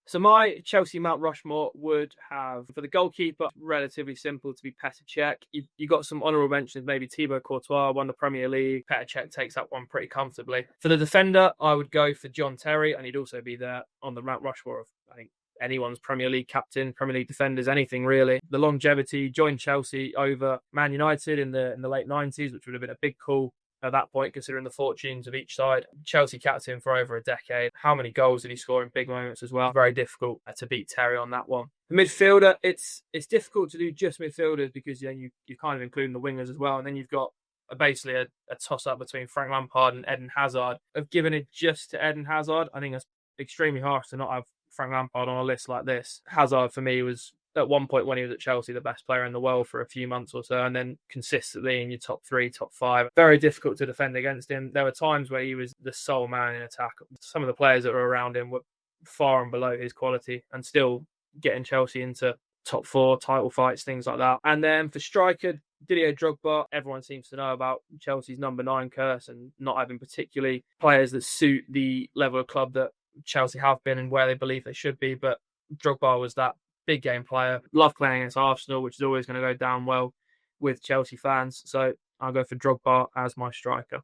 So my Chelsea Mount Rushmore would have, for the goalkeeper, relatively simple to be Petr Cech. You got some honourable mentions, maybe Thibaut Courtois won the Premier League. Petr Cech takes that one pretty comfortably. For the defender, I would go for John Terry, and he'd also be there on the Mount Rushmore of, I think, anyone's Premier League captain, Premier League defenders, anything really. The longevity, joined Chelsea over Man United in the late 90s, which would have been a big call at that point, considering the fortunes of each side. Chelsea captain for over a decade. How many goals did he score in big moments as well? Very difficult to beat Terry on that one. The midfielder, it's difficult to do just midfielders because you're kind of including the wingers as well. And then you've got basically a toss-up between Frank Lampard and Eden Hazard. I've given it just to Eden Hazard. I think that's extremely harsh to not have Frank Lampard on a list like this. Hazard, for me, was at one point when he was at Chelsea the best player in the world for a few months or so, and then consistently in your top 3, top 5. Very difficult to defend against him. There were times where he was the sole man in attack. Some of the players that were around him were far and below his quality, and still getting Chelsea into top 4 title fights, things like that. And then for striker, Didier Drogba. Everyone seems to know about Chelsea's number 9 curse and not having particularly players that suit the level of club that Chelsea have been and where they believe they should be. But Drogba was that big game player. Love playing against Arsenal, which is always going to go down well with Chelsea fans. So I'll go for Drogba as my striker.